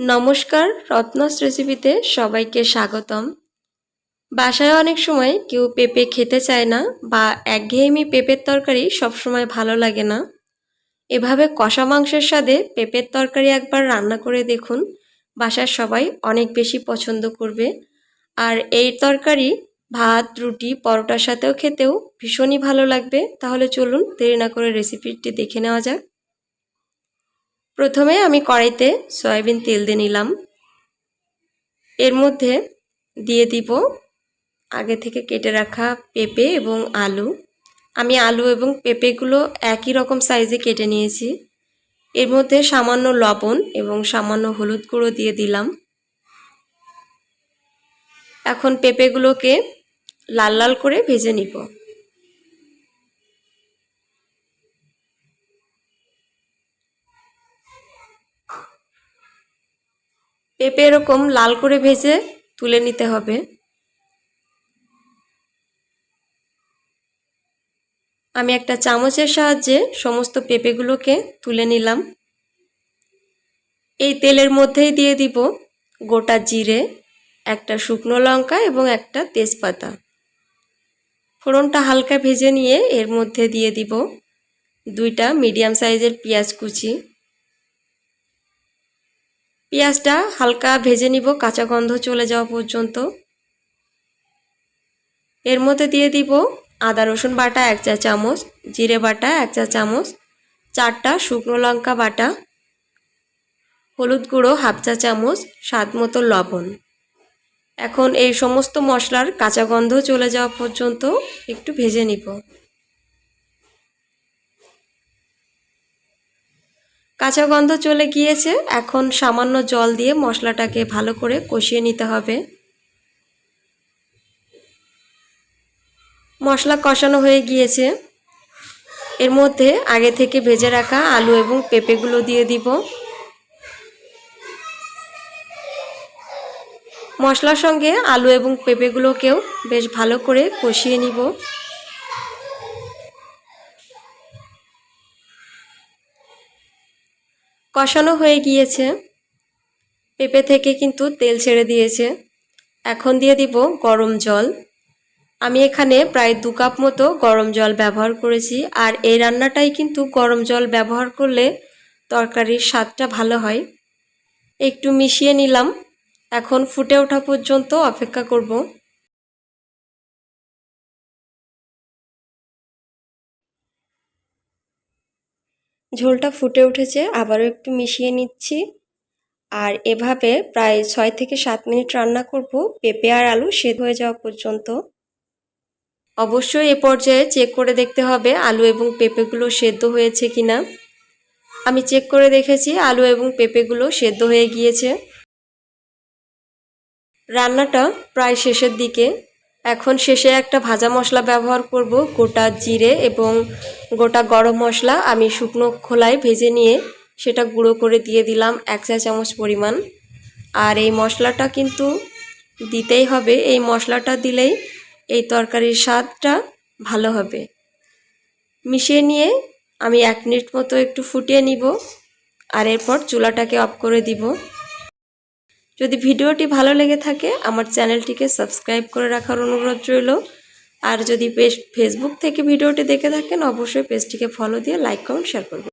নমস্কার, রত্নাস রেসিপিতে সবাইকে স্বাগতম। বাসায় অনেক সময় কেউ পেঁপে খেতে চায় না বা একঘেয়েমি পেঁপের তরকারি সবসময় ভালো লাগে না। এভাবে কষা মাংসের স্বাদে পেঁপের তরকারি একবার রান্না করে দেখুন, বাসার সবাই অনেক বেশি পছন্দ করবে। আর এই তরকারি ভাত, রুটি, পরোটার সাথেও খেতেও ভীষণই ভালো লাগবে। তাহলে চলুন দেরি না করে রেসিপিটি দেখে নেওয়া যাক। প্রথমে আমি কড়াইতে সয়াবিন তেল দিয়ে নিলাম। এর মধ্যে দিয়ে দিব আগে থেকে কেটে রাখা পেঁপে এবং আলু। আমি আলু এবং পেঁপেগুলো একই রকম সাইজে কেটে নিয়েছি। এর মধ্যে সামান্য লবণ এবং সামান্য হলুদ গুঁড়ো দিয়ে দিলাম। এখন পেঁপেগুলোকে লাল লাল করে ভেজে নিব। পেঁপে এরকম লাল করে ভেজে তুলে নিতে হবে। আমি একটা চামচের সাহায্যে সমস্ত পেঁপেগুলোকে তুলে নিলাম। এই তেলের মধ্যেই দিয়ে দিব গোটা জিরে, একটা শুকনো লঙ্কা এবং একটা তেজপাতা। ফোড়নটা হালকা ভেজে নিয়ে এর মধ্যে দিয়ে দিব 2টা মিডিয়াম সাইজের পেঁয়াজ কুচি। পেঁয়াজটা হালকা ভেজে নিব কাঁচা গন্ধ চলে যাওয়া পর্যন্ত। এর মধ্যে দিয়ে দিব আদা রসুন বাটা 1 চা চামচ, জিরে বাটা 1 চা চামচ, 4টা শুকনো লঙ্কা বাটা, হলুদ গুঁড়ো 1/2 চা চামচ, স্বাদ মতো লবণ। এখন এই সমস্ত মশলার কাঁচা গন্ধ চলে যাওয়া পর্যন্ত একটু ভেজে নিব। কাঁচা গন্ধ চলে গিয়েছে। এখন সামান্য জল দিয়ে মশলাটাকে ভালো করে কষিয়ে নিতে হবে। মশলা কষানো হয়ে গিয়েছে। এর মধ্যে আগে থেকে ভেজে রাখা আলু এবং পেঁপেগুলো দিয়ে দিব। মশলার সঙ্গে আলু এবং পেঁপেগুলোকেও বেশ ভালো করে কষিয়ে নিব। কষানো হয়ে গিয়েছে। পেঁপে থেকে কিন্তু তেল ছেড়ে দিয়েছে। এখন দিয়ে দিব গরম জল। আমি এখানে প্রায় 2 কাপ মতো গরম জল ব্যবহার করেছি। আর এই রান্নাটাই কিন্তু গরম জল ব্যবহার করলে তরকারির স্বাদটা ভালো হয়। একটু মিশিয়ে নিলাম। এখন ফুটে ওঠা পর্যন্ত অপেক্ষা করব। ঝোলটা ফুটে উঠেছে, আবারও একটু মিশিয়ে নিচ্ছি। আর এভাবে প্রায় 6 থেকে 7 মিনিট রান্না করব, পেঁপে আর আলু সেদ্ধ হয়ে যাওয়া পর্যন্ত। অবশ্যই এ পর্যায়ে চেক করে দেখতে হবে আলু এবং পেঁপেগুলো সেদ্ধ হয়েছে কিনা। আমি চেক করে দেখেছি আলু এবং পেঁপেগুলো সেদ্ধ হয়ে গিয়েছে। রান্নাটা প্রায় শেষের দিকে। এখন শেষে একটা ভাজা মশলা ব্যবহার করব, গোটা জিরে এবং গোটা গরম মশলা আমি শুকনো খোলায় ভেজে নিয়ে সেটা গুঁড়ো করে দিয়ে দিলাম 1 চা চামচ পরিমাণ। আর এই মশলাটা কিন্তু দিতেই হবে। এই মশলাটা দিলেই এই তরকারির স্বাদটা ভালো হবে। মিশিয়ে নিয়ে আমি 1 মিনিট মতো একটু ফুটিয়ে নিব। আর এরপর চুলাটাকে অফ করে দিব। যদি ভিডিওটি ভালো লেগে থাকে আমার চ্যানেলটিকে সাবস্ক্রাইব করে রাখার অনুরোধ রইল। আর যদি ফেসবুক থেকে ভিডিওটি দেখে থাকেন অবশ্যই পেজটিকে ফলো দিয়ে লাইক, কমেন্ট, শেয়ার করবেন।